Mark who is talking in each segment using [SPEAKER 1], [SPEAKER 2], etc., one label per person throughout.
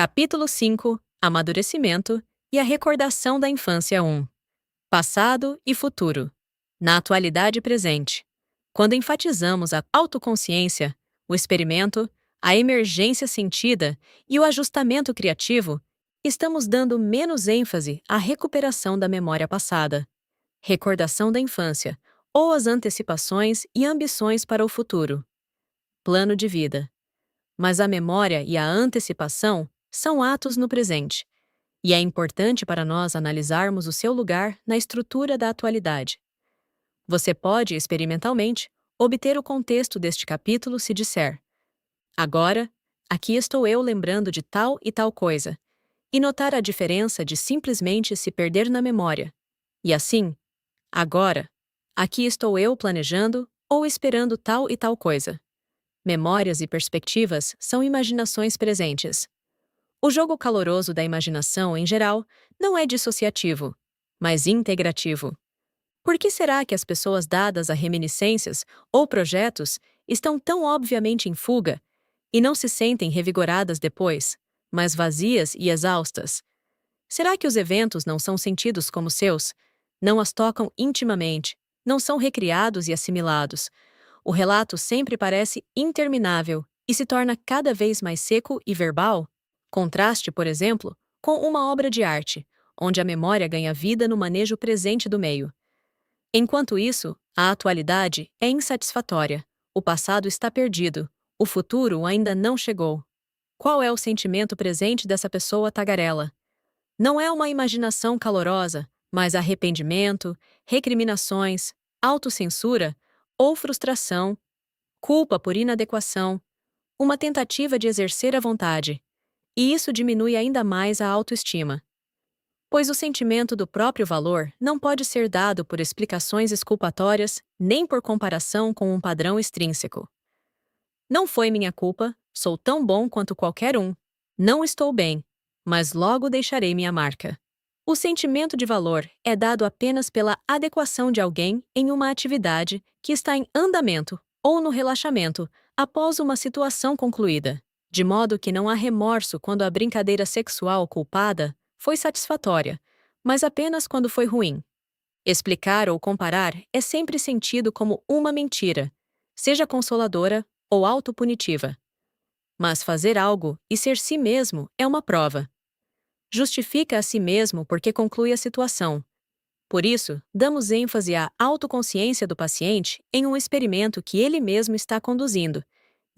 [SPEAKER 1] Capítulo 5 Amadurecimento e a recordação da infância 1 Passado e futuro. Na atualidade presente. Quando enfatizamos a autoconsciência, o experimento, a emergência sentida e o ajustamento criativo, estamos dando menos ênfase à recuperação da memória passada, recordação da infância, ou às antecipações e ambições para o futuro. Plano de vida. Mas a memória e a antecipação são atos no presente, e é importante para nós analisarmos o seu lugar na estrutura da atualidade. Você pode, experimentalmente, obter o contexto deste capítulo se disser: agora, aqui estou eu lembrando de tal e tal coisa, e notar a diferença de simplesmente se perder na memória. E assim, agora, aqui estou eu planejando ou esperando tal e tal coisa. Memórias e perspectivas são imaginações presentes. O jogo caloroso da imaginação, em geral, não é dissociativo, mas integrativo. Por que será que as pessoas dadas a reminiscências ou projetos estão tão obviamente em fuga e não se sentem revigoradas depois, mas vazias e exaustas? Será que os eventos não são sentidos como seus? Não as tocam intimamente, não são recriados e assimilados? O relato sempre parece interminável e se torna cada vez mais seco e verbal? Contraste, por exemplo, com uma obra de arte, onde a memória ganha vida no manejo presente do meio. Enquanto isso, a atualidade é insatisfatória, o passado está perdido, o futuro ainda não chegou. Qual é o sentimento presente dessa pessoa tagarela? Não é uma imaginação calorosa, mas arrependimento, recriminações, autocensura ou frustração, culpa por inadequação, uma tentativa de exercer a vontade. E isso diminui ainda mais a autoestima. Pois o sentimento do próprio valor não pode ser dado por explicações exculpatórias, nem por comparação com um padrão extrínseco. Não foi minha culpa, sou tão bom quanto qualquer um. Não estou bem, mas logo deixarei minha marca. O sentimento de valor é dado apenas pela adequação de alguém em uma atividade que está em andamento ou no relaxamento após uma situação concluída, de modo que não há remorso quando a brincadeira sexual culpada foi satisfatória, mas apenas quando foi ruim. Explicar ou comparar é sempre sentido como uma mentira, seja consoladora ou autopunitiva. Mas fazer algo e ser si mesmo é uma prova. Justifica a si mesmo porque conclui a situação. Por isso, damos ênfase à autoconsciência do paciente em um experimento que ele mesmo está conduzindo,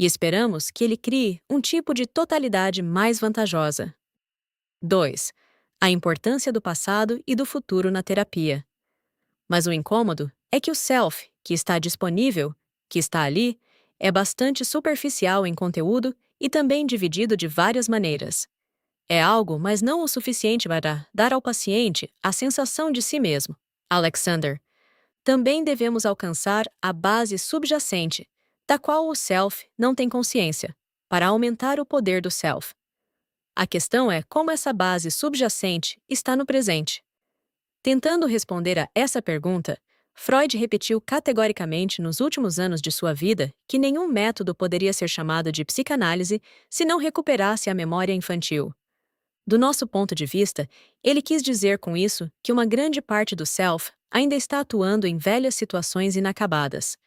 [SPEAKER 1] e esperamos que ele crie um tipo de totalidade mais vantajosa. 2. A importância do passado e do futuro na terapia. Mas o incômodo é que o self, que está disponível, que está ali, é bastante superficial em conteúdo e também dividido de várias maneiras. É algo, mas não o suficiente para dar ao paciente a sensação de si mesmo. Alexander. Também devemos alcançar a base subjacente, da qual o self não tem consciência, para aumentar o poder do self. A questão é como essa base subjacente está no presente. Tentando responder a essa pergunta, Freud repetiu categoricamente nos últimos anos de sua vida que nenhum método poderia ser chamado de psicanálise se não recuperasse a memória infantil. Do nosso ponto de vista, ele quis dizer com isso que uma grande parte do self ainda está atuando em velhas situações inacabadas.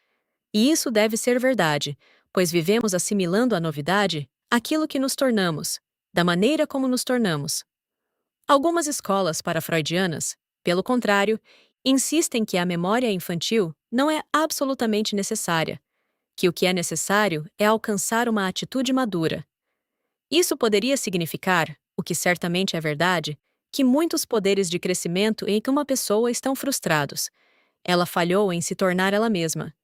[SPEAKER 1] E isso deve ser verdade, pois vivemos assimilando a novidade aquilo que nos tornamos, da maneira como nos tornamos. Algumas escolas para-freudianas, pelo contrário, insistem que a memória infantil não é absolutamente necessária, que o que é necessário é alcançar uma atitude madura. Isso poderia significar, o que certamente é verdade, que muitos poderes de crescimento em que uma pessoa estão frustrados. Ela falhou em se tornar ela mesma.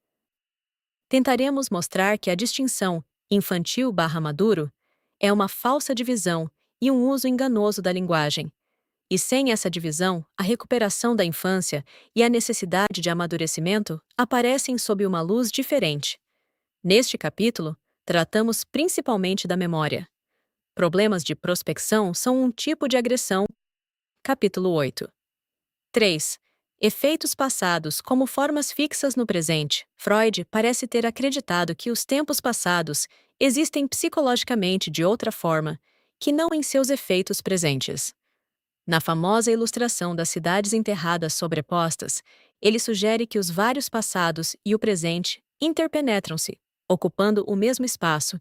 [SPEAKER 1] Tentaremos mostrar que a distinção infantil/maduro é uma falsa divisão e um uso enganoso da linguagem. E sem essa divisão, a recuperação da infância e a necessidade de amadurecimento aparecem sob uma luz diferente. Neste capítulo, tratamos principalmente da memória. Problemas de prospecção são um tipo de agressão. Capítulo 8. 3. Efeitos passados como formas fixas no presente. Freud parece ter acreditado que os tempos passados existem psicologicamente de outra forma que não em seus efeitos presentes. Na famosa ilustração das cidades enterradas sobrepostas, ele sugere que os vários passados e o presente interpenetram-se, ocupando o mesmo espaço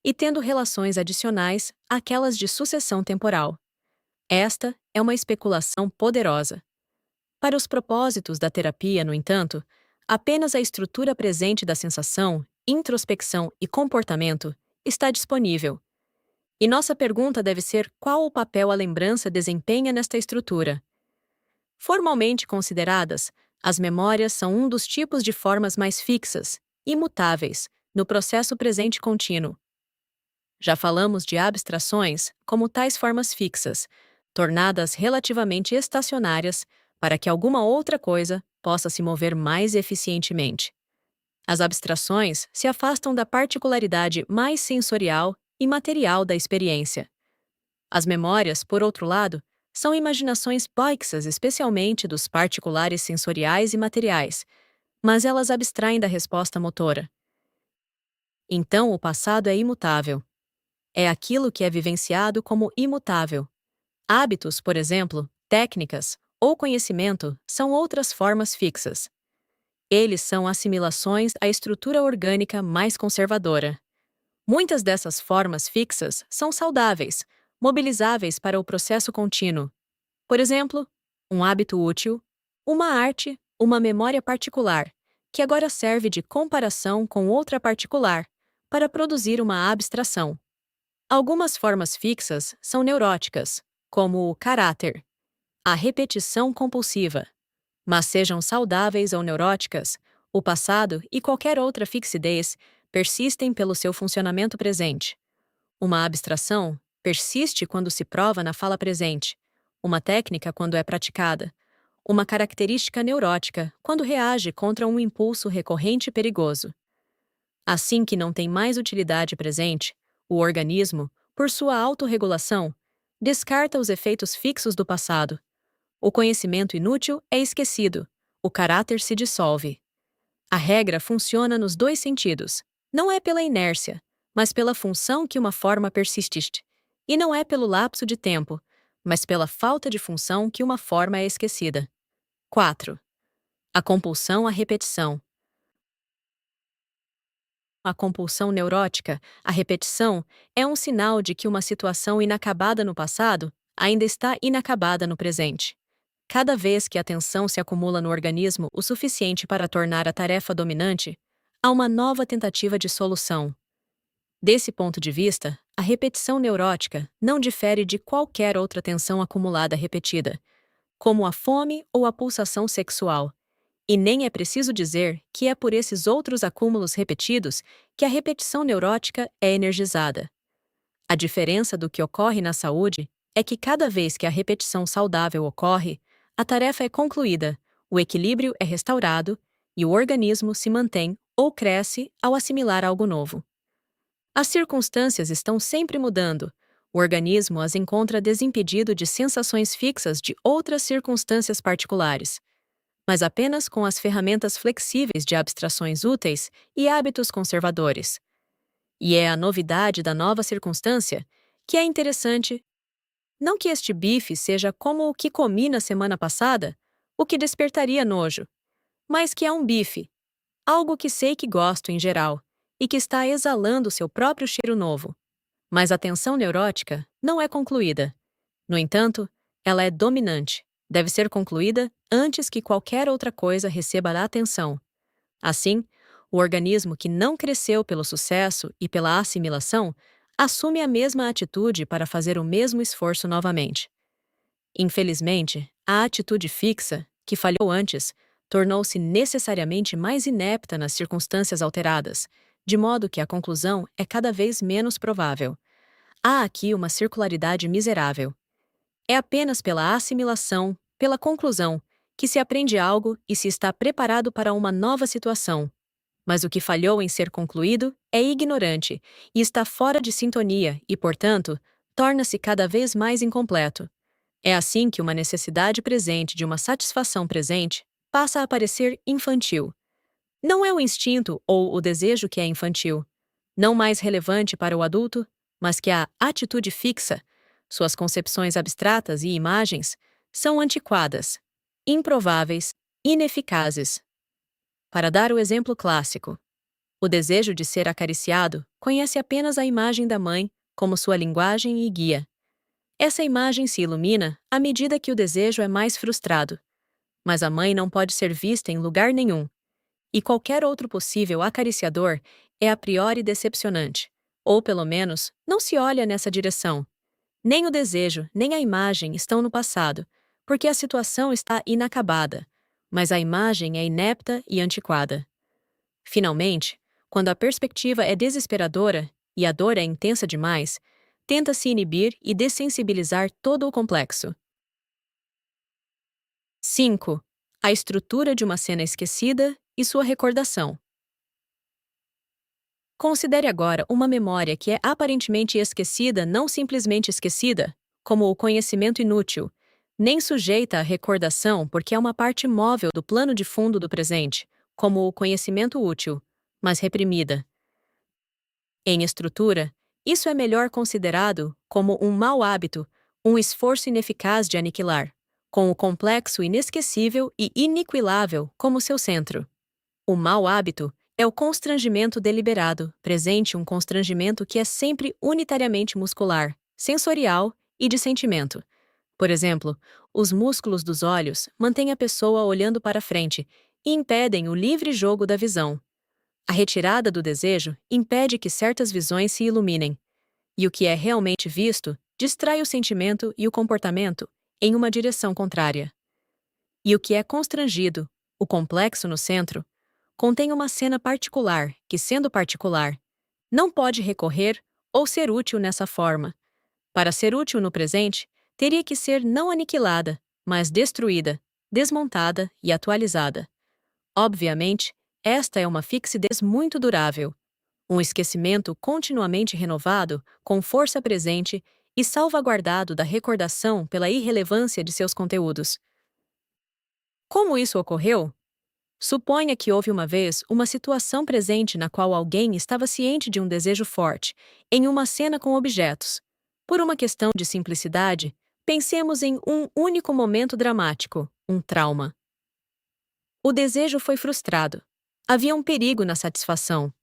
[SPEAKER 1] e tendo relações adicionais àquelas de sucessão temporal. Esta é uma especulação poderosa. Para os propósitos da terapia, no entanto, apenas a estrutura presente da sensação, introspecção e comportamento está disponível. E nossa pergunta deve ser qual o papel a lembrança desempenha nesta estrutura. Formalmente consideradas, as memórias são um dos tipos de formas mais fixas, imutáveis, no processo presente contínuo. Já falamos de abstrações como tais formas fixas, tornadas relativamente estacionárias para que alguma outra coisa possa se mover mais eficientemente. As abstrações se afastam da particularidade mais sensorial e material da experiência. As memórias, por outro lado, são imaginações poixas especialmente dos particulares sensoriais e materiais, mas elas abstraem da resposta motora. Então, o passado é imutável. É aquilo que é vivenciado como imutável. Hábitos, por exemplo, técnicas ou conhecimento são outras formas fixas. Eles são assimilações à estrutura orgânica mais conservadora. Muitas dessas formas fixas são saudáveis, mobilizáveis para o processo contínuo. Por exemplo, um hábito útil, uma arte, uma memória particular, que agora serve de comparação com outra particular, para produzir uma abstração. Algumas formas fixas são neuróticas, como o caráter, a repetição compulsiva. Mas sejam saudáveis ou neuróticas, o passado e qualquer outra fixidez persistem pelo seu funcionamento presente. Uma abstração persiste quando se prova na fala presente, uma técnica quando é praticada, uma característica neurótica quando reage contra um impulso recorrente e perigoso. Assim que não tem mais utilidade presente, o organismo, por sua autorregulação, descarta os efeitos fixos do passado. O conhecimento inútil é esquecido, o caráter se dissolve. A regra funciona nos dois sentidos. Não é pela inércia, mas pela função que uma forma persiste. E não é pelo lapso de tempo, mas pela falta de função que uma forma é esquecida. 4. A compulsão à repetição. A compulsão neurótica, a repetição, é um sinal de que uma situação inacabada no passado ainda está inacabada no presente. Cada vez que a tensão se acumula no organismo o suficiente para tornar a tarefa dominante, há uma nova tentativa de solução. Desse ponto de vista, a repetição neurótica não difere de qualquer outra tensão acumulada repetida, como a fome ou a pulsação sexual. E nem é preciso dizer que é por esses outros acúmulos repetidos que a repetição neurótica é energizada. A diferença do que ocorre na saúde é que cada vez que a repetição saudável ocorre, a tarefa é concluída, o equilíbrio é restaurado e o organismo se mantém ou cresce ao assimilar algo novo. As circunstâncias estão sempre mudando. O organismo as encontra desimpedido de sensações fixas de outras circunstâncias particulares, mas apenas com as ferramentas flexíveis de abstrações úteis e hábitos conservadores. E é a novidade da nova circunstância que é interessante. Não que este bife seja como o que comi na semana passada, o que despertaria nojo, mas que é um bife, algo que sei que gosto em geral, e que está exalando seu próprio cheiro novo. Mas a tensão neurótica não é concluída. No entanto, ela é dominante, deve ser concluída antes que qualquer outra coisa receba a atenção. Assim, o organismo que não cresceu pelo sucesso e pela assimilação assume a mesma atitude para fazer o mesmo esforço novamente. Infelizmente, a atitude fixa, que falhou antes, tornou-se necessariamente mais inepta nas circunstâncias alteradas, de modo que a conclusão é cada vez menos provável. Há aqui uma circularidade miserável. É apenas pela assimilação, pela conclusão, que se aprende algo e se está preparado para uma nova situação. Mas o que falhou em ser concluído é ignorante e está fora de sintonia e, portanto, torna-se cada vez mais incompleto. É assim que uma necessidade presente de uma satisfação presente passa a parecer infantil. Não é o instinto ou o desejo que é infantil, não mais relevante para o adulto, mas que a atitude fixa Suas concepções abstratas e imagens são antiquadas, improváveis, ineficazes. Para dar o exemplo clássico, o desejo de ser acariciado conhece apenas a imagem da mãe como sua linguagem e guia. Essa imagem se ilumina à medida que o desejo é mais frustrado, mas a mãe não pode ser vista em lugar nenhum, e qualquer outro possível acariciador é a priori decepcionante, ou pelo menos não se olha nessa direção. Nem o desejo, nem a imagem estão no passado, porque a situação está inacabada, mas a imagem é inepta e antiquada. Finalmente, quando a perspectiva é desesperadora e a dor é intensa demais, tenta-se inibir e dessensibilizar todo o complexo. 5. A estrutura de uma cena esquecida e sua recordação. Considere agora uma memória que é aparentemente esquecida, não simplesmente esquecida, como o conhecimento inútil, nem sujeita à recordação porque é uma parte móvel do plano de fundo do presente, como o conhecimento útil, mas reprimida. Em estrutura, isso é melhor considerado como um mau hábito, um esforço ineficaz de aniquilar, com o complexo inesquecível e iniquilável como seu centro. O mau hábito é o constrangimento deliberado, presente um constrangimento que é sempre unitariamente muscular, sensorial e de sentimento. Por exemplo, os músculos dos olhos mantêm a pessoa olhando para frente e impedem o livre jogo da visão. A retirada do desejo impede que certas visões se iluminem, e o que é realmente visto distrai o sentimento e o comportamento em uma direção contrária. E o que é constrangido, o complexo no centro, contém uma cena particular que, sendo particular, não pode recorrer ou ser útil nessa forma. Para ser útil no presente, teria que ser não aniquilada, mas destruída, desmontada e atualizada. Obviamente, esta é uma fixidez muito durável, um esquecimento continuamente renovado, com força presente e salvaguardado da recordação pela irrelevância de seus conteúdos. Como isso ocorreu? Suponha que houve uma vez uma situação presente na qual alguém estava ciente de um desejo forte, em uma cena com objetos. Por uma questão de simplicidade, pensemos em um único momento dramático, um trauma. O desejo foi frustrado. Havia um perigo na satisfação.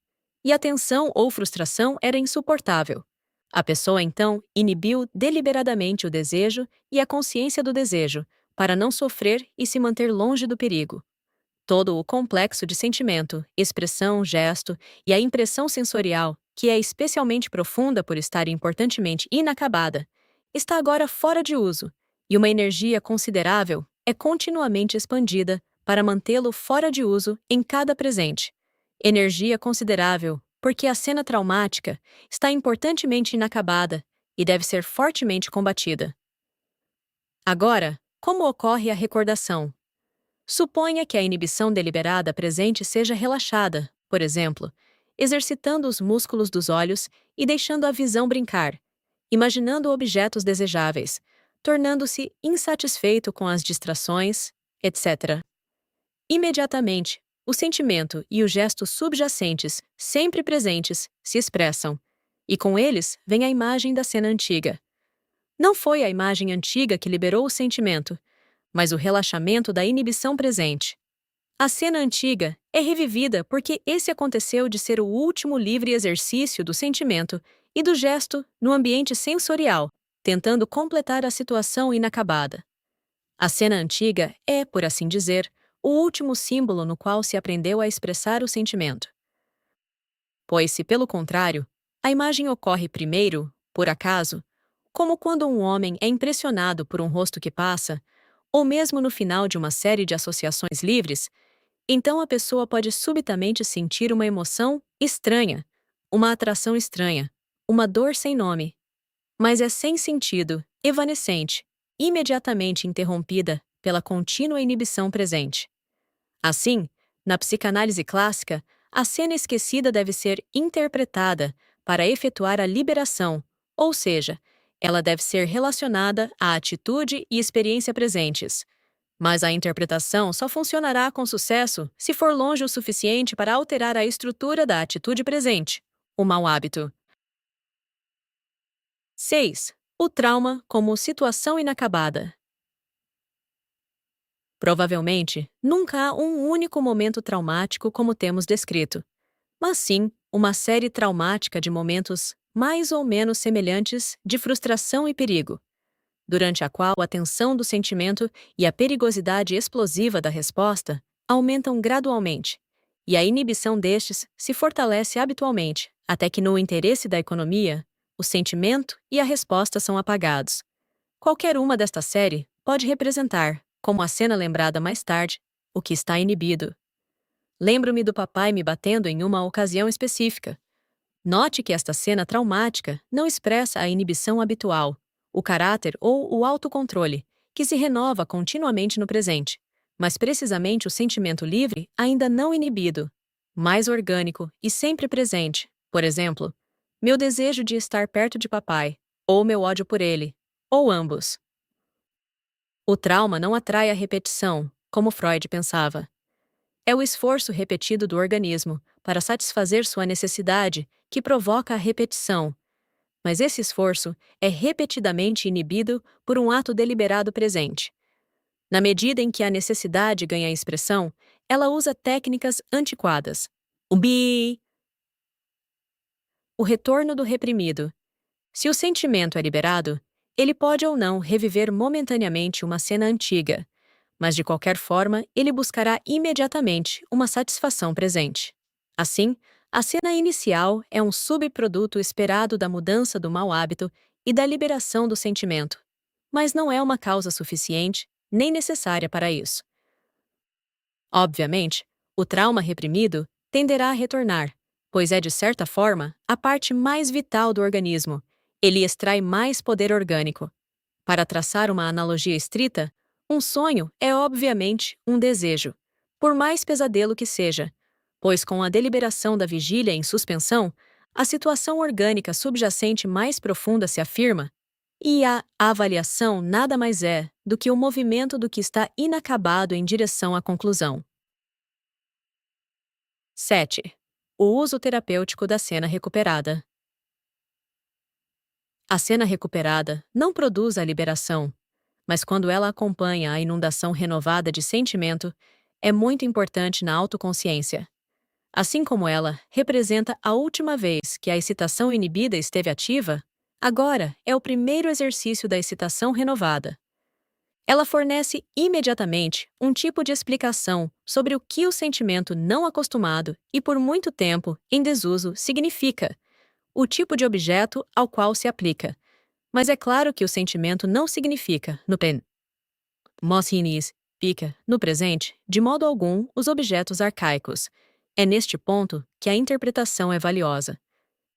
[SPEAKER 1] E a tensão ou frustração era insuportável. A pessoa então inibiu deliberadamente o desejo e a consciência do desejo, para não sofrer e se manter longe do perigo. Todo o complexo de sentimento, expressão, gesto e a impressão sensorial, que é especialmente profunda por estar importantemente inacabada, está agora fora de uso, e uma energia considerável é continuamente expandida para mantê-lo fora de uso em cada presente. Energia considerável, porque a cena traumática está importantemente inacabada e deve ser fortemente combatida. Agora, como ocorre a recordação? Suponha que a inibição deliberada presente seja relaxada, por exemplo, exercitando os músculos dos olhos e deixando a visão brincar, imaginando objetos desejáveis, tornando-se insatisfeito com as distrações, etc. Imediatamente, o sentimento e o gesto subjacentes, sempre presentes, se expressam, e com eles vem a imagem da cena antiga. Não foi a imagem antiga que liberou o sentimento, mas o relaxamento da inibição presente. A cena antiga é revivida porque esse aconteceu de ser o último livre exercício do sentimento e do gesto no ambiente sensorial, tentando completar a situação inacabada. A cena antiga é, por assim dizer, o último símbolo no qual se aprendeu a expressar o sentimento. Pois, se pelo contrário, a imagem ocorre primeiro, por acaso, como quando um homem é impressionado por um rosto que passa, ou mesmo no final de uma série de associações livres, então a pessoa pode subitamente sentir uma emoção estranha, uma atração estranha, uma dor sem nome. Mas é sem sentido, evanescente, imediatamente interrompida pela contínua inibição presente. Assim, na psicanálise clássica, a cena esquecida deve ser interpretada para efetuar a liberação, ou seja, ela deve ser relacionada à atitude e experiência presentes. Mas a interpretação só funcionará com sucesso se for longe o suficiente para alterar a estrutura da atitude presente, o mau hábito. 6. O trauma como situação inacabada. Provavelmente, nunca há um único momento traumático como temos descrito, mas sim uma série traumática de momentos mais ou menos semelhantes de frustração e perigo, durante a qual a tensão do sentimento e a perigosidade explosiva da resposta aumentam gradualmente, e a inibição destes se fortalece habitualmente, até que no interesse da economia, o sentimento e a resposta são apagados. Qualquer uma desta série pode representar, como a cena lembrada mais tarde, o que está inibido. Lembro-me do papai me batendo em uma ocasião específica. Note que esta cena traumática não expressa a inibição habitual, o caráter ou o autocontrole, que se renova continuamente no presente, mas precisamente o sentimento livre ainda não inibido, mais orgânico e sempre presente. Por exemplo, meu desejo de estar perto de papai, ou meu ódio por ele, ou ambos. O trauma não atrai a repetição, como Freud pensava. É o esforço repetido do organismo para satisfazer sua necessidade que provoca a repetição, mas esse esforço é repetidamente inibido por um ato deliberado presente. Na medida em que a necessidade ganha expressão, ela usa técnicas antiquadas. O retorno do reprimido. Se o sentimento é liberado, ele pode ou não reviver momentaneamente uma cena antiga, mas de qualquer forma ele buscará imediatamente uma satisfação presente. Assim, a cena inicial é um subproduto esperado da mudança do mau hábito e da liberação do sentimento, mas não é uma causa suficiente nem necessária para isso. Obviamente, o trauma reprimido tenderá a retornar, pois é, de certa forma, a parte mais vital do organismo. Ele extrai mais poder orgânico. Para traçar uma analogia estrita, um sonho é obviamente um desejo, por mais pesadelo que seja, pois com a deliberação da vigília em suspensão, a situação orgânica subjacente mais profunda se afirma, e a avaliação nada mais é do que o movimento do que está inacabado em direção à conclusão. 7. O uso terapêutico da cena recuperada. A cena recuperada não produz a liberação, mas quando ela acompanha a inundação renovada de sentimento, é muito importante na autoconsciência. Assim como ela representa a última vez que a excitação inibida esteve ativa, agora é o primeiro exercício da excitação renovada. Ela fornece imediatamente um tipo de explicação sobre o que o sentimento não acostumado e por muito tempo em desuso significa, o tipo de objeto ao qual se aplica. Mas é claro que o sentimento não significa, no pen. Mosinis, pica, no presente, de modo algum, os objetos arcaicos. É neste ponto que a interpretação é valiosa.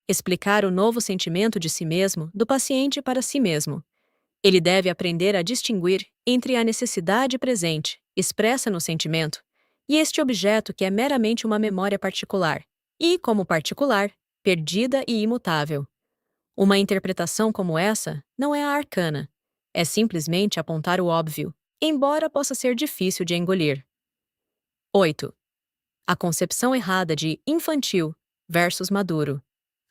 [SPEAKER 1] Explicar o novo sentimento de si mesmo do paciente para si mesmo. Ele deve aprender a distinguir entre a necessidade presente, expressa no sentimento, e este objeto que é meramente uma memória particular, e, como particular, perdida e imutável. Uma interpretação como essa não é a arcana, é simplesmente apontar o óbvio, embora possa ser difícil de engolir. 8. A concepção errada de infantil versus maduro.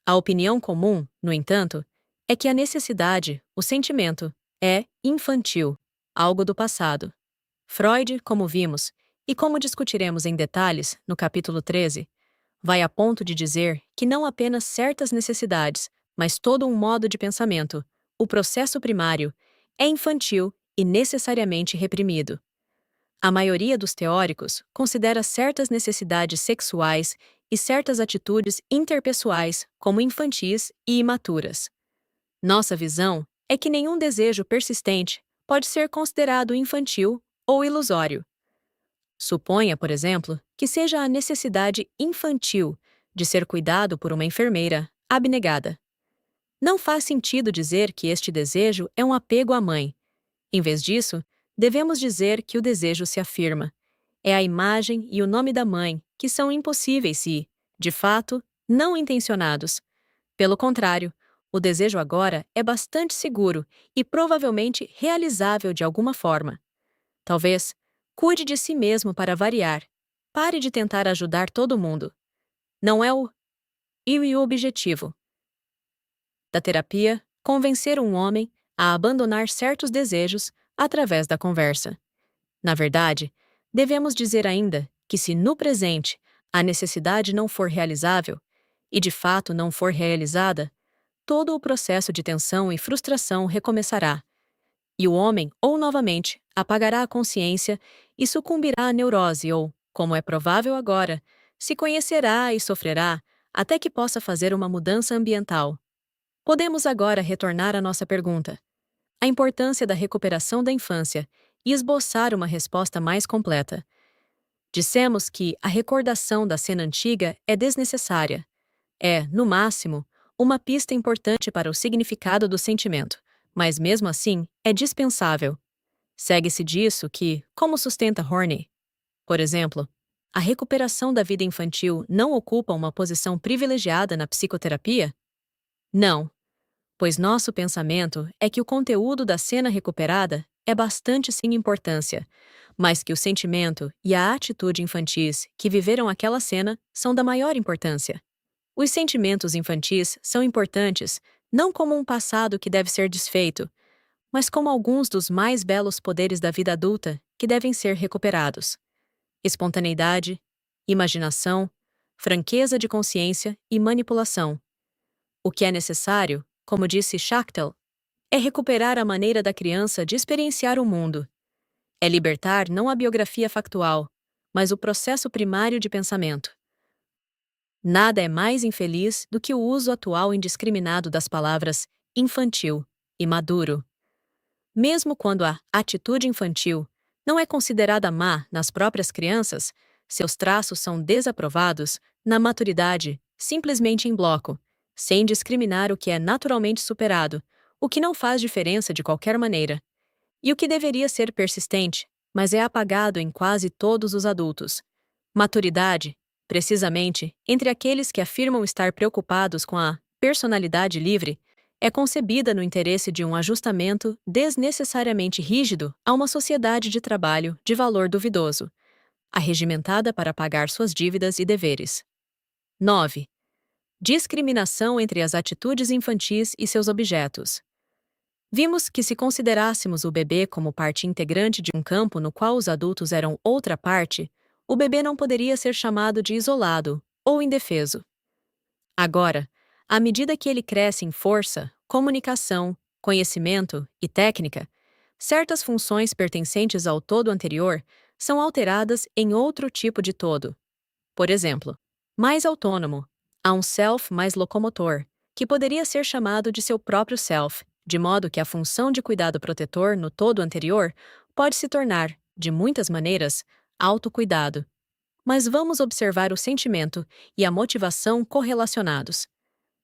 [SPEAKER 1] A opinião comum, no entanto, é que a necessidade, o sentimento, é infantil, algo do passado. Freud, como vimos, e como discutiremos em detalhes no capítulo 13, vai a ponto de dizer que não apenas certas necessidades, mas todo um modo de pensamento, o processo primário, é infantil e necessariamente reprimido. A maioria dos teóricos considera certas necessidades sexuais e certas atitudes interpessoais como infantis e imaturas. Nossa visão é que nenhum desejo persistente pode ser considerado infantil ou ilusório. Suponha, por exemplo, que seja a necessidade infantil de ser cuidado por uma enfermeira abnegada. Não faz sentido dizer que este desejo é um apego à mãe. Em vez disso, devemos dizer que o desejo se afirma. É a imagem e o nome da mãe que são impossíveis e, de fato, não intencionados. Pelo contrário, o desejo agora é bastante seguro e provavelmente realizável de alguma forma. Talvez, cuide de si mesmo para variar. Pare de tentar ajudar todo mundo. Não é o objetivo da terapia convencer um homem a abandonar certos desejos através da conversa. Na verdade, devemos dizer ainda que se no presente a necessidade não for realizável, e de fato não for realizada, todo o processo de tensão e frustração recomeçará, e o homem, ou novamente, apagará a consciência e sucumbirá à neurose ou, como é provável agora, se conhecerá e sofrerá até que possa fazer uma mudança ambiental. Podemos agora retornar à nossa pergunta: a importância da recuperação da infância e esboçar uma resposta mais completa. Dissemos que a recordação da cena antiga é desnecessária. É, no máximo, uma pista importante para o significado do sentimento, mas mesmo assim é dispensável. Segue-se disso que, como sustenta Horney, por exemplo, a recuperação da vida infantil não ocupa uma posição privilegiada na psicoterapia? Não, pois nosso pensamento é que o conteúdo da cena recuperada é bastante sem importância, mas que o sentimento e a atitude infantis que viveram aquela cena são da maior importância. Os sentimentos infantis são importantes não como um passado que deve ser desfeito, mas como alguns dos mais belos poderes da vida adulta que devem ser recuperados: espontaneidade, imaginação, franqueza de consciência e manipulação. O que é necessário, como disse Schachtel, é recuperar a maneira da criança de experienciar o mundo. É libertar não a biografia factual, mas o processo primário de pensamento. Nada é mais infeliz do que o uso atual indiscriminado das palavras infantil e maduro. Mesmo quando a atitude infantil não é considerada má nas próprias crianças, seus traços são desaprovados na maturidade, simplesmente em bloco, sem discriminar o que é naturalmente superado, o que não faz diferença de qualquer maneira, e o que deveria ser persistente, mas é apagado em quase todos os adultos. Maturidade, precisamente, entre aqueles que afirmam estar preocupados com a personalidade livre, é concebida no interesse de um ajustamento desnecessariamente rígido a uma sociedade de trabalho de valor duvidoso, arregimentada para pagar suas dívidas e deveres. 9. Discriminação entre as atitudes infantis e seus objetos. Vimos que se considerássemos o bebê como parte integrante de um campo no qual os adultos eram outra parte, o bebê não poderia ser chamado de isolado ou indefeso. Agora, à medida que ele cresce em força, comunicação, conhecimento e técnica, certas funções pertencentes ao todo anterior são alteradas em outro tipo de todo. Por exemplo, mais autônomo, há um self mais locomotor, que poderia ser chamado de seu próprio self, de modo que a função de cuidado protetor no todo anterior pode se tornar, de muitas maneiras, autocuidado. Mas vamos observar o sentimento e a motivação correlacionados.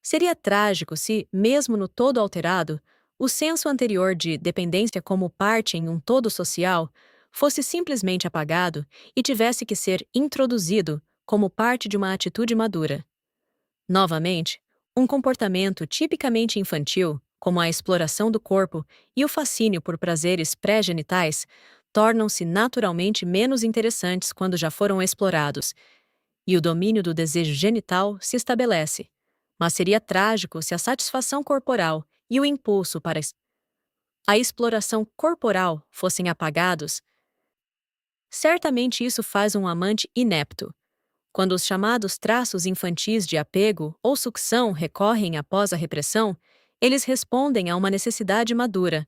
[SPEAKER 1] Seria trágico se, mesmo no todo alterado, o senso anterior de dependência como parte em um todo social fosse simplesmente apagado e tivesse que ser introduzido como parte de uma atitude madura. Novamente, um comportamento tipicamente infantil, como a exploração do corpo e o fascínio por prazeres pré-genitais, tornam-se naturalmente menos interessantes quando já foram explorados, e o domínio do desejo genital se estabelece. Mas seria trágico se a satisfação corporal e o impulso para a exploração corporal fossem apagados. Certamente isso faz um amante inepto. Quando os chamados traços infantis de apego ou sucção recorrem após a repressão, eles respondem a uma necessidade madura,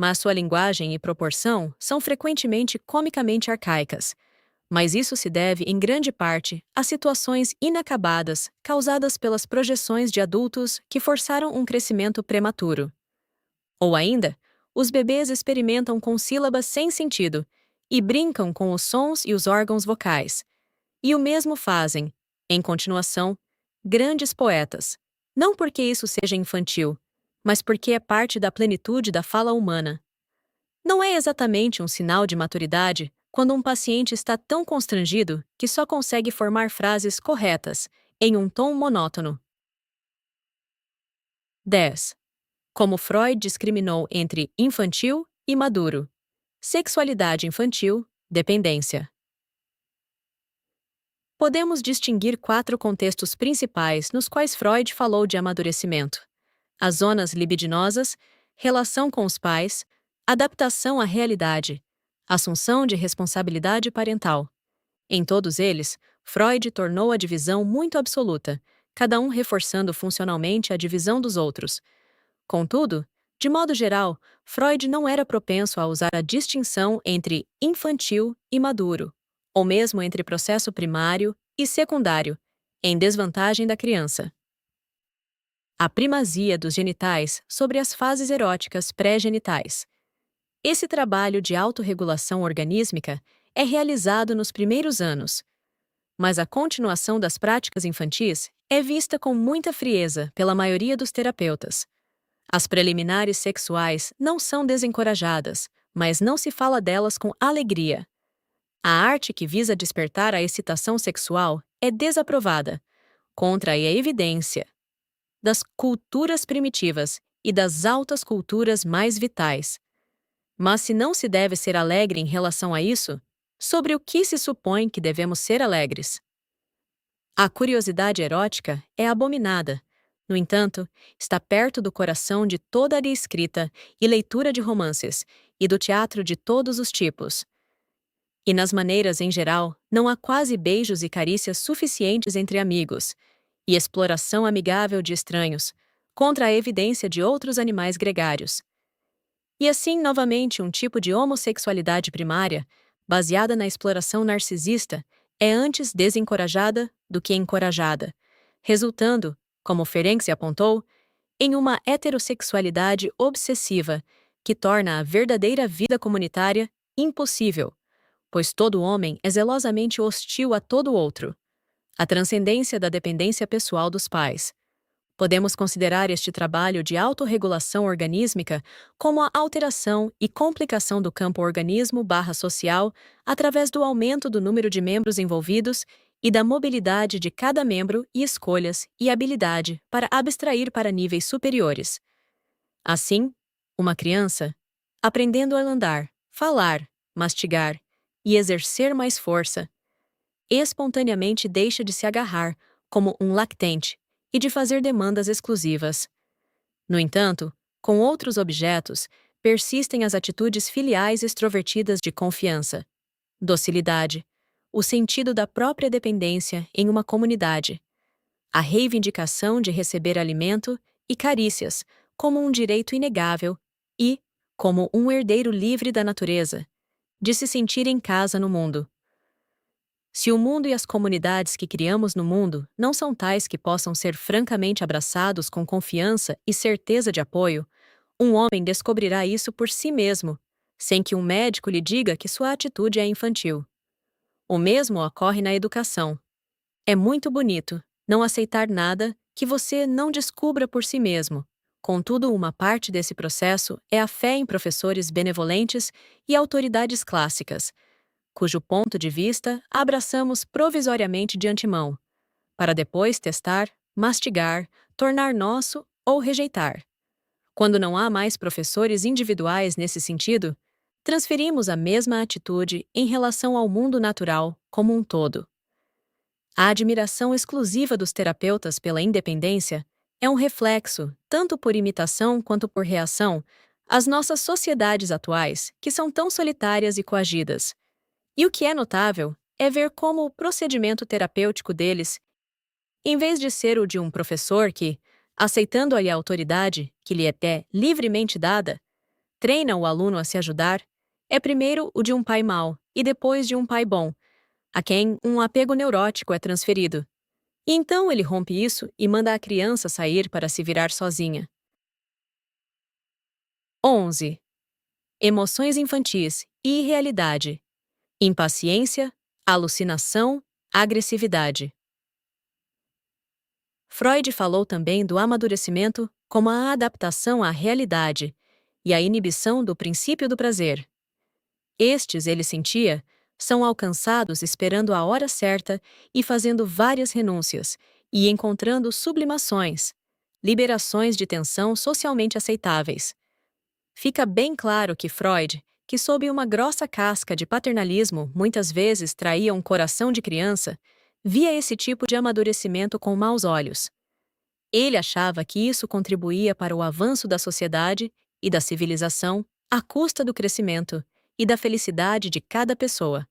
[SPEAKER 1] mas sua linguagem e proporção são frequentemente comicamente arcaicas. Mas isso se deve, em grande parte, a situações inacabadas causadas pelas projeções de adultos que forçaram um crescimento prematuro. Ou ainda, os bebês experimentam com sílabas sem sentido e brincam com os sons e os órgãos vocais. E o mesmo fazem, em continuação, grandes poetas. Não porque isso seja infantil, mas porque é parte da plenitude da fala humana. Não é exatamente um sinal de maturidade quando um paciente está tão constrangido que só consegue formar frases corretas, em um tom monótono. 10. Como Freud discriminou entre infantil e maduro. Sexualidade infantil, dependência. Podemos distinguir 4 contextos principais nos quais Freud falou de amadurecimento: as zonas libidinosas, relação com os pais, adaptação à realidade, assunção de responsabilidade parental. Em todos eles, Freud tornou a divisão muito absoluta, cada um reforçando funcionalmente a divisão dos outros. Contudo, de modo geral, Freud não era propenso a usar a distinção entre infantil e maduro, ou mesmo entre processo primário e secundário, em desvantagem da criança. A primazia dos genitais sobre as fases eróticas pré-genitais. Esse trabalho de autorregulação organísmica é realizado nos primeiros anos, mas a continuação das práticas infantis é vista com muita frieza pela maioria dos terapeutas. As preliminares sexuais não são desencorajadas, mas não se fala delas com alegria. A arte que visa despertar a excitação sexual é desaprovada, contra a evidência das culturas primitivas e das altas culturas mais vitais. Mas se não se deve ser alegre em relação a isso, sobre o que se supõe que devemos ser alegres? A curiosidade erótica é abominada. No entanto, está perto do coração de toda a escrita e leitura de romances e do teatro de todos os tipos. E nas maneiras em geral, não há quase beijos e carícias suficientes entre amigos, e exploração amigável de estranhos, contra a evidência de outros animais gregários. E assim, novamente, um tipo de homossexualidade primária, baseada na exploração narcisista, é antes desencorajada do que encorajada, resultando, como Ferenczi apontou, em uma heterossexualidade obsessiva que torna a verdadeira vida comunitária impossível, pois todo homem é zelosamente hostil a todo outro. A transcendência da dependência pessoal dos pais. Podemos considerar este trabalho de autorregulação organísmica como a alteração e complicação do campo organismo/social através do aumento do número de membros envolvidos e da mobilidade de cada membro e escolhas e habilidade para abstrair para níveis superiores. Assim, uma criança, aprendendo a andar, falar, mastigar e exercer mais força, espontaneamente deixa de se agarrar como um lactente e de fazer demandas exclusivas. No entanto, com outros objetos, persistem as atitudes filiais extrovertidas de confiança, docilidade, o sentido da própria dependência em uma comunidade, a reivindicação de receber alimento e carícias como um direito inegável e, como um herdeiro livre da natureza, de se sentir em casa no mundo. Se o mundo e as comunidades que criamos no mundo não são tais que possam ser francamente abraçados com confiança e certeza de apoio, um homem descobrirá isso por si mesmo, sem que um médico lhe diga que sua atitude é infantil. O mesmo ocorre na educação. É muito bonito não aceitar nada que você não descubra por si mesmo. Contudo, uma parte desse processo é a fé em professores benevolentes e autoridades clássicas, cujo ponto de vista abraçamos provisoriamente de antemão, para depois testar, mastigar, tornar nosso ou rejeitar. Quando não há mais professores individuais nesse sentido, transferimos a mesma atitude em relação ao mundo natural como um todo. A admiração exclusiva dos terapeutas pela independência é um reflexo, tanto por imitação quanto por reação, às nossas sociedades atuais, que são tão solitárias e coagidas. E o que é notável é ver como o procedimento terapêutico deles, em vez de ser o de um professor que, aceitando-lhe a autoridade que lhe é livremente dada, treina o aluno a se ajudar, é primeiro o de um pai mau e depois de um pai bom, a quem um apego neurótico é transferido. E então ele rompe isso e manda a criança sair para se virar sozinha. 11. Emoções infantis e irrealidade. Impaciência, alucinação, agressividade. Freud falou também do amadurecimento como a adaptação à realidade e a inibição do princípio do prazer. Estes, ele sentia, são alcançados esperando a hora certa e fazendo várias renúncias e encontrando sublimações, liberações de tensão socialmente aceitáveis. Fica bem claro que Freud, que sob uma grossa casca de paternalismo muitas vezes traía um coração de criança, via esse tipo de amadurecimento com maus olhos. Ele achava que isso contribuía para o avanço da sociedade e da civilização à custa do crescimento e da felicidade de cada pessoa.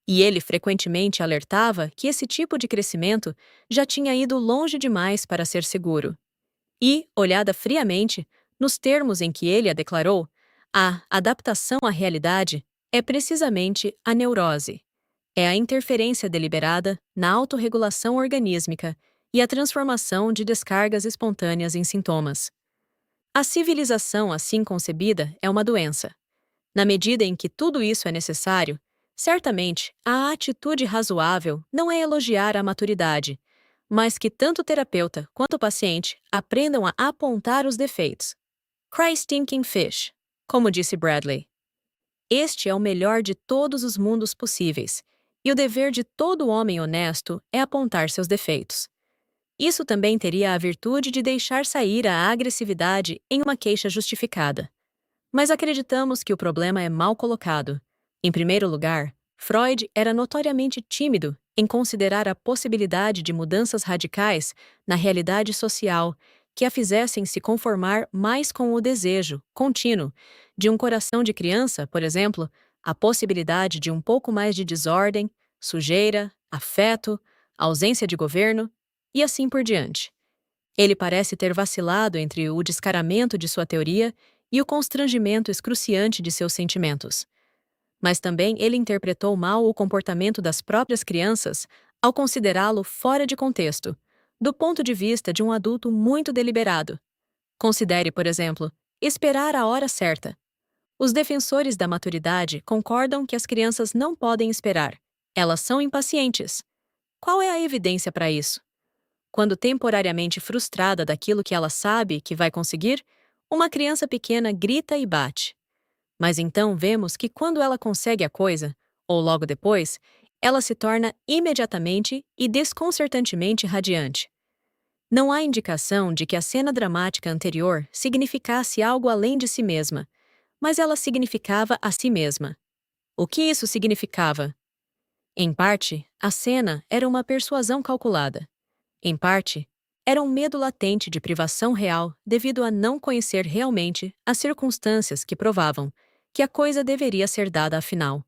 [SPEAKER 1] E ele frequentemente alertava que esse tipo de crescimento já tinha ido longe demais para ser seguro. E, olhada friamente, nos termos em que ele a declarou, a adaptação à realidade é precisamente a neurose. É a interferência deliberada na autorregulação organísmica e a transformação de descargas espontâneas em sintomas. A civilização assim concebida é uma doença. Na medida em que tudo isso é necessário, certamente a atitude razoável não é elogiar a maturidade, mas que tanto o terapeuta quanto o paciente aprendam a apontar os defeitos. Cry stinking fish, como disse Bradley. Este é o melhor de todos os mundos possíveis, e o dever de todo homem honesto é apontar seus defeitos. Isso também teria a virtude de deixar sair a agressividade em uma queixa justificada. Mas acreditamos que o problema é mal colocado. Em primeiro lugar, Freud era notoriamente tímido em considerar a possibilidade de mudanças radicais na realidade social que a fizessem se conformar mais com o desejo contínuo de um coração de criança, por exemplo, a possibilidade de um pouco mais de desordem, sujeira, afeto, ausência de governo e assim por diante. Ele parece ter vacilado entre o descaramento de sua teoria e o constrangimento excruciante de seus sentimentos. Mas também ele interpretou mal o comportamento das próprias crianças ao considerá-lo fora de contexto, do ponto de vista de um adulto muito deliberado. Considere, por exemplo, esperar a hora certa. Os defensores da maturidade concordam que as crianças não podem esperar. Elas são impacientes. Qual é a evidência para isso? Quando temporariamente frustrada daquilo que ela sabe que vai conseguir, uma criança pequena grita e bate. Mas então vemos que quando ela consegue a coisa, ou logo depois, ela se torna imediatamente e desconcertantemente radiante. Não há indicação de que a cena dramática anterior significasse algo além de si mesma, mas ela significava a si mesma. O que isso significava? Em parte, a cena era uma persuasão calculada. Em parte, era um medo latente de privação real devido a não conhecer realmente as circunstâncias que provavam que a coisa deveria ser dada afinal.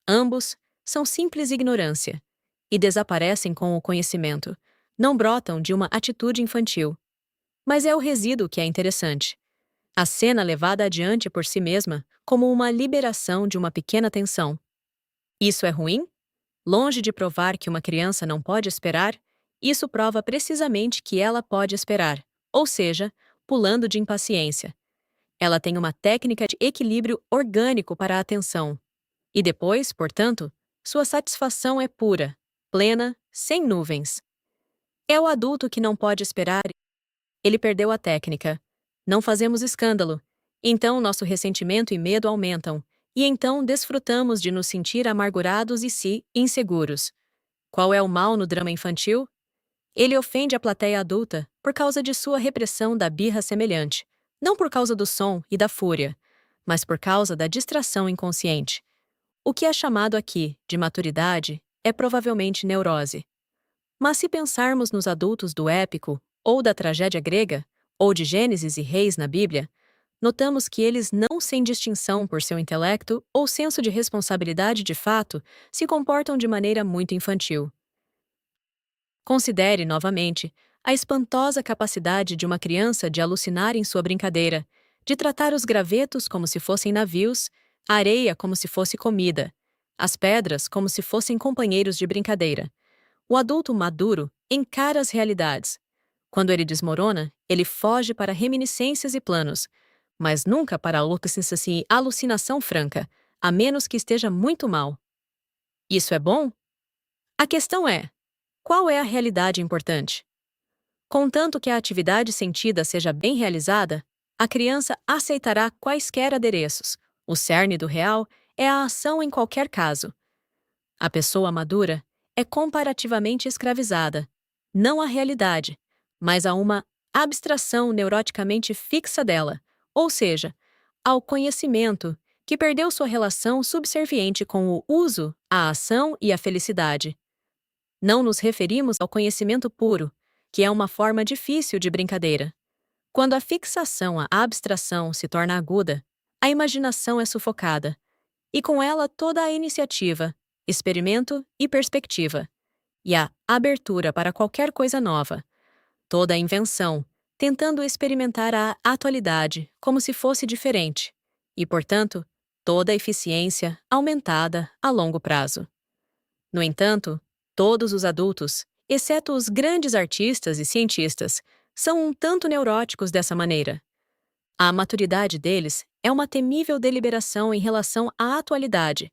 [SPEAKER 1] Ambos são simples ignorância e desaparecem com o conhecimento, não brotam de uma atitude infantil. Mas é o resíduo que é interessante. A cena levada adiante por si mesma como uma liberação de uma pequena tensão. Isso é ruim? Longe de provar que uma criança não pode esperar, isso prova precisamente que ela pode esperar, ou seja, pulando de impaciência. Ela tem uma técnica de equilíbrio orgânico para a atenção. E depois, portanto, sua satisfação é pura, plena, sem nuvens. É o adulto que não pode esperar. Ele perdeu a técnica. Não fazemos escândalo. Então nosso ressentimento e medo aumentam, e então desfrutamos de nos sentir amargurados e inseguros. Qual é o mal no drama infantil? Ele ofende a plateia adulta por causa de sua repressão da birra semelhante, não por causa do som e da fúria, mas por causa da distração inconsciente. O que é chamado aqui de maturidade é provavelmente neurose. Mas se pensarmos nos adultos do épico, ou da tragédia grega, ou de Gênesis e Reis na Bíblia, notamos que eles, não sem distinção por seu intelecto ou senso de responsabilidade de fato, se comportam de maneira muito infantil. Considere, novamente, a espantosa capacidade de uma criança de alucinar em sua brincadeira, de tratar os gravetos como se fossem navios, a areia como se fosse comida, as pedras como se fossem companheiros de brincadeira. O adulto maduro encara as realidades. Quando ele desmorona, ele foge para reminiscências e planos, mas nunca para a alucinação franca, a menos que esteja muito mal. Isso é bom? A questão é: qual é a realidade importante? Contanto que a atividade sentida seja bem realizada, a criança aceitará quaisquer adereços. O cerne do real é a ação em qualquer caso. A pessoa madura é comparativamente escravizada, não à realidade, mas a uma abstração neuroticamente fixa dela, ou seja, ao conhecimento, que perdeu sua relação subserviente com o uso, a ação e a felicidade. Não nos referimos ao conhecimento puro, que é uma forma difícil de brincadeira. Quando a fixação à abstração se torna aguda, a imaginação é sufocada, e com ela toda a iniciativa, experimento e perspectiva, e a abertura para qualquer coisa nova, toda a invenção, tentando experimentar a atualidade como se fosse diferente, e, portanto, toda a eficiência aumentada a longo prazo. No entanto, todos os adultos, exceto os grandes artistas e cientistas, são um tanto neuróticos dessa maneira. A maturidade deles é uma temível deliberação em relação à atualidade.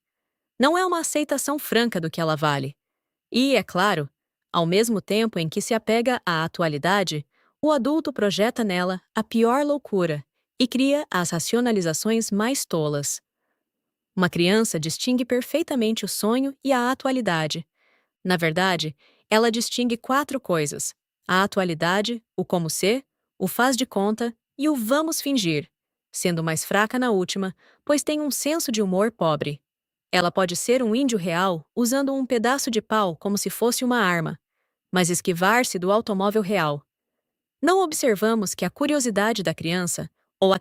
[SPEAKER 1] Não é uma aceitação franca do que ela vale. E, é claro, ao mesmo tempo em que se apega à atualidade, o adulto projeta nela a pior loucura e cria as racionalizações mais tolas. Uma criança distingue perfeitamente o sonho e a atualidade. Na verdade, ela distingue 4 coisas: a atualidade, o como ser, o faz de conta e o vamos fingir, sendo mais fraca na última, pois tem um senso de humor pobre. Ela pode ser um índio real usando um pedaço de pau como se fosse uma arma, mas esquivar-se do automóvel real. Não observamos que a curiosidade da criança ou a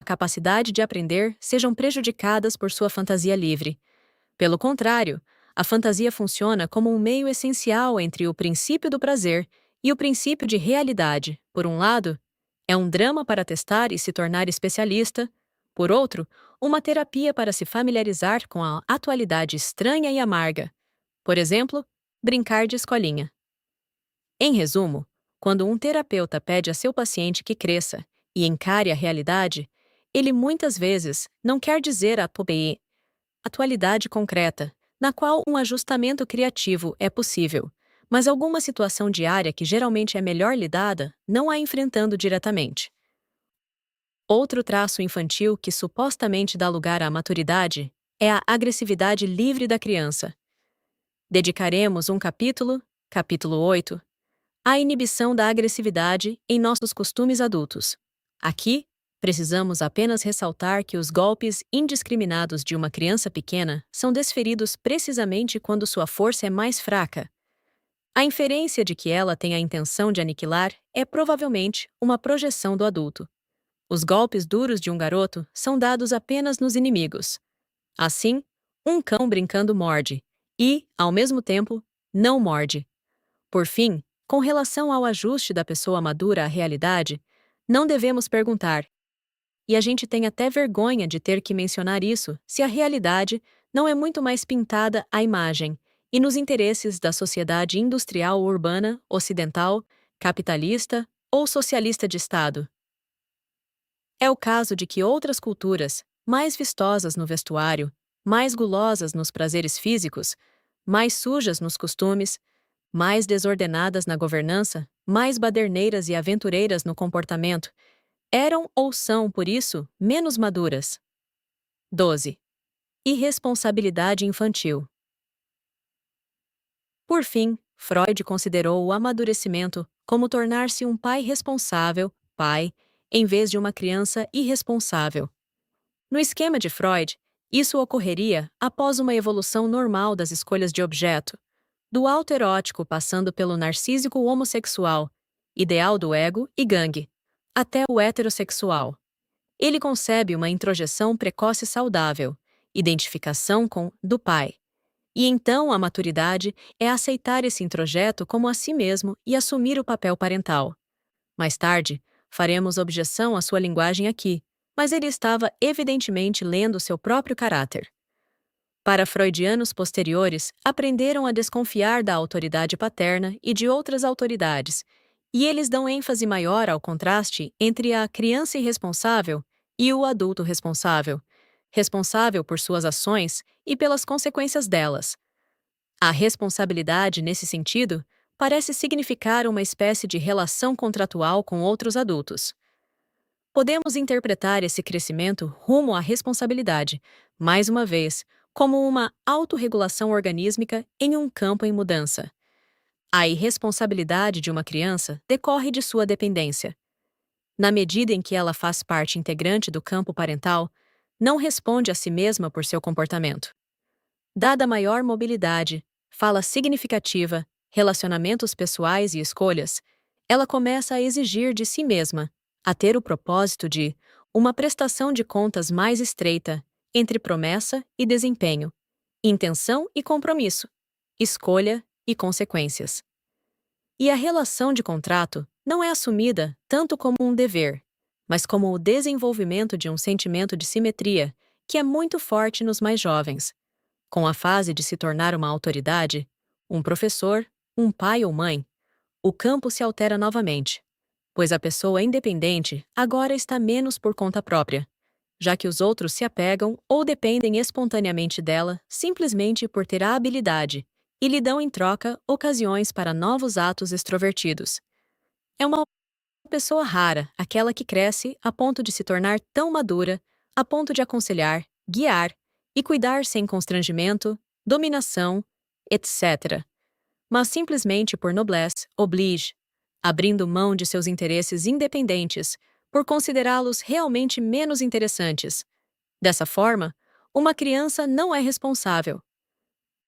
[SPEAKER 1] capacidade de aprender sejam prejudicadas por sua fantasia livre. Pelo contrário, a fantasia funciona como um meio essencial entre o princípio do prazer e o princípio de realidade. Por um lado, é um drama para testar e se tornar especialista. Por outro, uma terapia para se familiarizar com a atualidade estranha e amarga. Por exemplo, brincar de escolinha. Em resumo, quando um terapeuta pede a seu paciente que cresça e encare a realidade, ele muitas vezes não quer dizer a atualidade concreta, na qual um ajustamento criativo é possível, mas alguma situação diária que geralmente é melhor lidada, não a enfrentando diretamente. Outro traço infantil que supostamente dá lugar à maturidade é a agressividade livre da criança. Dedicaremos um capítulo 8, à inibição da agressividade em nossos costumes adultos. Aqui, precisamos apenas ressaltar que os golpes indiscriminados de uma criança pequena são desferidos precisamente quando sua força é mais fraca. A inferência de que ela tem a intenção de aniquilar é provavelmente uma projeção do adulto. Os golpes duros de um garoto são dados apenas nos inimigos. Assim, um cão brincando morde e, ao mesmo tempo, não morde. Por fim, com relação ao ajuste da pessoa madura à realidade, não devemos perguntar. E a gente tem até vergonha de ter que mencionar isso se a realidade não é muito mais pintada à imagem e nos interesses da sociedade industrial urbana, ocidental, capitalista ou socialista de Estado. É o caso de que outras culturas, mais vistosas no vestuário, mais gulosas nos prazeres físicos, mais sujas nos costumes, mais desordenadas na governança, mais baderneiras e aventureiras no comportamento, eram ou são, por isso, menos maduras. 12. Irresponsabilidade infantil. Por fim, Freud considerou o amadurecimento como tornar-se um pai responsável, em vez de uma criança irresponsável. No esquema de Freud, isso ocorreria após uma evolução normal das escolhas de objeto, do autoerótico passando pelo narcísico homossexual, ideal do ego e gangue, até o heterossexual. Ele concebe uma introjeção precoce saudável, identificação com do pai. E então a maturidade é aceitar esse introjeto como a si mesmo e assumir o papel parental. Mais tarde, faremos objeção à sua linguagem aqui, mas ele estava evidentemente lendo seu próprio caráter. Para freudianos posteriores, aprenderam a desconfiar da autoridade paterna e de outras autoridades, e eles dão ênfase maior ao contraste entre a criança irresponsável e o adulto responsável, responsável por suas ações e pelas consequências delas. A responsabilidade, nesse sentido, parece significar uma espécie de relação contratual com outros adultos. Podemos interpretar esse crescimento rumo à responsabilidade, mais uma vez, como uma autorregulação organísmica em um campo em mudança. A irresponsabilidade de uma criança decorre de sua dependência. Na medida em que ela faz parte integrante do campo parental, não responde a si mesma por seu comportamento. Dada maior mobilidade, fala significativa, relacionamentos pessoais e escolhas, ela começa a exigir de si mesma, a ter o propósito de uma prestação de contas mais estreita entre promessa e desempenho, intenção e compromisso, escolha e consequências. E a relação de contrato não é assumida tanto como um dever, mas como o desenvolvimento de um sentimento de simetria que é muito forte nos mais jovens. Com a fase de se tornar uma autoridade, um professor, um pai ou mãe, o campo se altera novamente, pois a pessoa independente agora está menos por conta própria, já que os outros se apegam ou dependem espontaneamente dela simplesmente por ter a habilidade e lhe dão em troca ocasiões para novos atos extrovertidos. É uma pessoa rara aquela que cresce a ponto de se tornar tão madura, a ponto de aconselhar, guiar e cuidar sem constrangimento, dominação, etc. Mas simplesmente por noblesse oblige, abrindo mão de seus interesses independentes por considerá-los realmente menos interessantes. Dessa forma, uma criança não é responsável,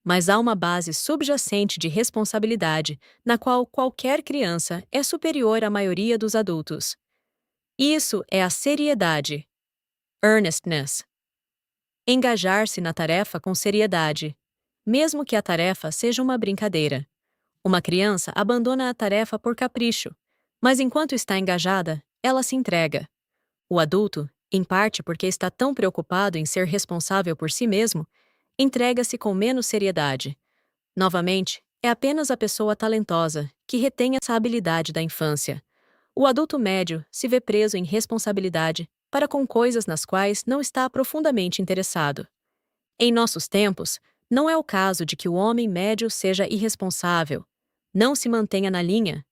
[SPEAKER 1] mas há uma base subjacente de responsabilidade na qual qualquer criança é superior à maioria dos adultos. Isso é a seriedade, earnestness. Engajar-se na tarefa com seriedade, mesmo que a tarefa seja uma brincadeira. Uma criança abandona a tarefa por capricho, mas enquanto está engajada, ela se entrega. O adulto, em parte porque está tão preocupado em ser responsável por si mesmo, entrega-se com menos seriedade. Novamente, é apenas a pessoa talentosa que retém essa habilidade da infância. O adulto médio se vê preso em responsabilidade para com coisas nas quais não está profundamente interessado. Em nossos tempos, não é o caso de que o homem médio seja irresponsável, não se mantenha na linha.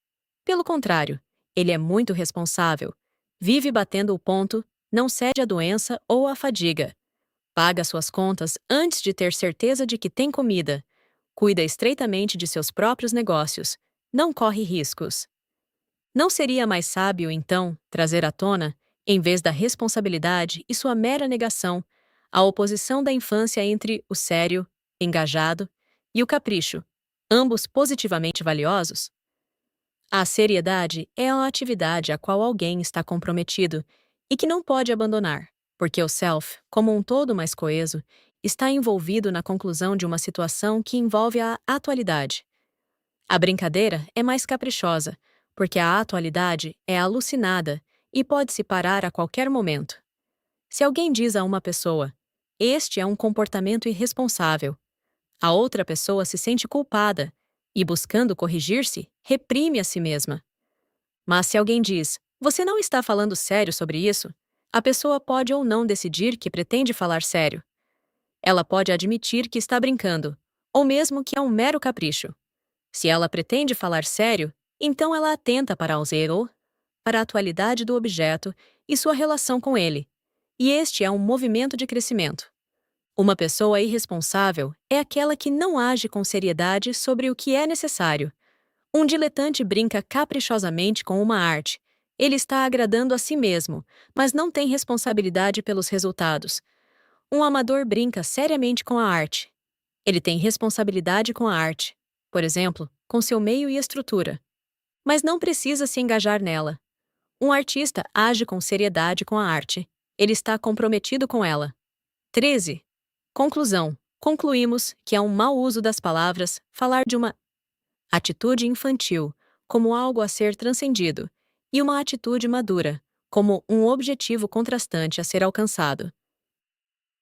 [SPEAKER 1] Pelo contrário, ele é muito responsável, vive batendo o ponto, não cede à doença ou à fadiga, paga suas contas antes de ter certeza de que tem comida, cuida estreitamente de seus próprios negócios, não corre riscos. Não seria mais sábio, então, trazer à tona, em vez da responsabilidade e sua mera negação, a oposição da infância entre o sério, engajado, e o capricho, ambos positivamente valiosos? A seriedade é a atividade a qual alguém está comprometido e que não pode abandonar, porque o self, como um todo mais coeso, está envolvido na conclusão de uma situação que envolve a atualidade. A brincadeira é mais caprichosa, porque a atualidade é alucinada e pode se parar a qualquer momento. Se alguém diz a uma pessoa, este é um comportamento irresponsável, a outra pessoa se sente culpada e, buscando corrigir-se, reprime a si mesma. Mas se alguém diz, você não está falando sério sobre isso, a pessoa pode ou não decidir que pretende falar sério. Ela pode admitir que está brincando, ou mesmo que é um mero capricho. Se ela pretende falar sério, então ela atenta para o zero, para a atualidade do objeto e sua relação com ele. E este é um movimento de crescimento. Uma pessoa irresponsável é aquela que não age com seriedade sobre o que é necessário. Um diletante brinca caprichosamente com uma arte. Ele está agradando a si mesmo, mas não tem responsabilidade pelos resultados. Um amador brinca seriamente com a arte. Ele tem responsabilidade com a arte, por exemplo, com seu meio e estrutura, mas não precisa se engajar nela. Um artista age com seriedade com a arte. Ele está comprometido com ela. 13. Conclusão. Concluímos que é um mau uso das palavras falar de uma atitude infantil como algo a ser transcendido e uma atitude madura como um objetivo contrastante a ser alcançado.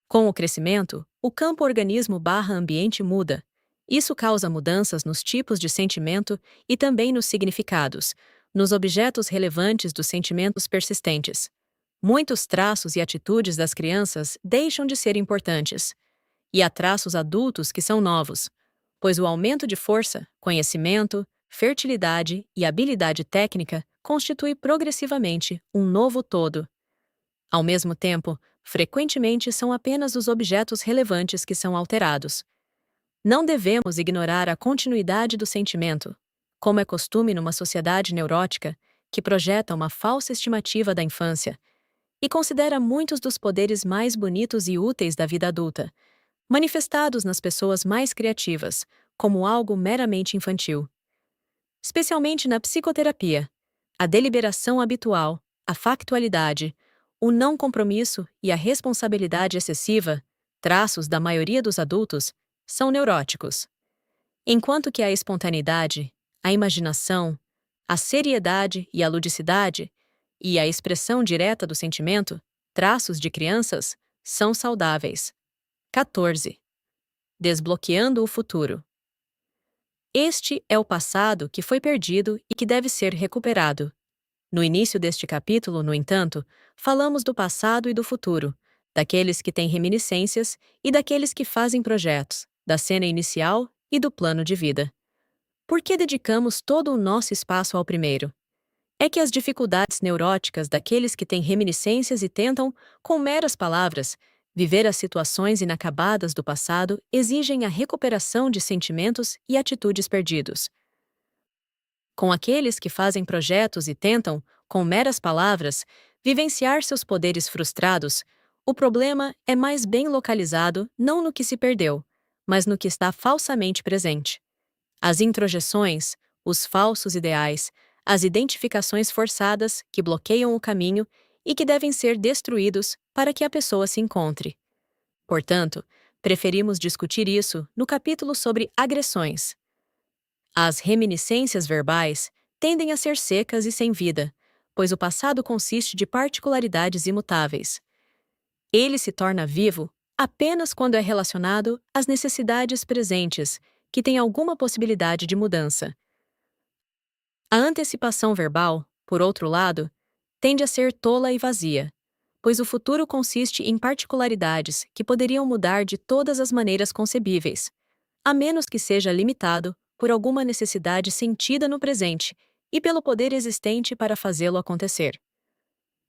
[SPEAKER 1] Com o crescimento, o campo organismo/ambiente muda. Isso causa mudanças nos tipos de sentimento e também nos significados, nos objetos relevantes dos sentimentos persistentes. Muitos traços e atitudes das crianças deixam de ser importantes, e há traços adultos que são novos, pois o aumento de força, conhecimento, fertilidade e habilidade técnica constitui progressivamente um novo todo. Ao mesmo tempo, frequentemente são apenas os objetos relevantes que são alterados. Não devemos ignorar a continuidade do sentimento, como é costume numa sociedade neurótica que projeta uma falsa estimativa da infância e considera muitos dos poderes mais bonitos e úteis da vida adulta, manifestados nas pessoas mais criativas, como algo meramente infantil. Especialmente na psicoterapia, a deliberação habitual, A factualidade, o não compromisso e a responsabilidade excessiva, traços da maioria dos adultos, são neuróticos. Enquanto que a espontaneidade, a imaginação, a seriedade e a ludicidade, e a expressão direta do sentimento, traços de crianças, são saudáveis. 14. Desbloqueando o futuro. Este é o passado que foi perdido e que deve ser recuperado. No início deste capítulo, no entanto, falamos do passado e do futuro, daqueles que têm reminiscências e daqueles que fazem projetos, da cena inicial e do plano de vida. Por que dedicamos todo o nosso espaço ao primeiro? É que as dificuldades neuróticas daqueles que têm reminiscências e tentam, com meras palavras, viver as situações inacabadas do passado exigem a recuperação de sentimentos e atitudes perdidos. Com aqueles que fazem projetos e tentam, com meras palavras, vivenciar seus poderes frustrados, o problema é mais bem localizado não no que se perdeu, mas no que está falsamente presente. As introjeções, os falsos ideais, as identificações forçadas que bloqueiam o caminho e que devem ser destruídos para que a pessoa se encontre. Portanto, preferimos discutir isso no capítulo sobre agressões. As reminiscências verbais tendem a ser secas e sem vida, pois o passado consiste de particularidades imutáveis. Ele se torna vivo apenas quando é relacionado às necessidades presentes, que têm alguma possibilidade de mudança. A antecipação verbal, por outro lado, tende a ser tola e vazia, pois o futuro consiste em particularidades que poderiam mudar de todas as maneiras concebíveis, a menos que seja limitado por alguma necessidade sentida no presente e pelo poder existente para fazê-lo acontecer.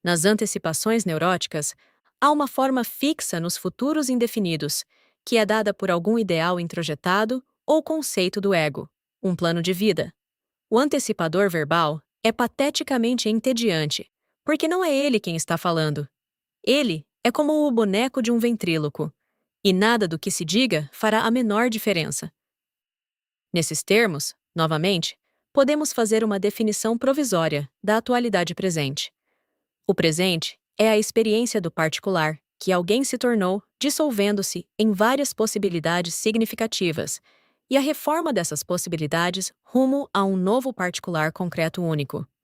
[SPEAKER 1] Nas antecipações neuróticas, há uma forma fixa nos futuros indefinidos, que é dada por algum ideal introjetado ou conceito do ego, um plano de vida. O antecipador verbal é pateticamente entediante, porque não é ele quem está falando. Ele é como o boneco de um ventríloco, e nada do que se diga fará a menor diferença. Nesses termos, novamente, podemos fazer uma definição provisória da atualidade presente. O presente é a experiência do particular, que alguém se tornou, dissolvendo-se em várias possibilidades significativas, e a reforma dessas possibilidades rumo a um novo particular concreto único.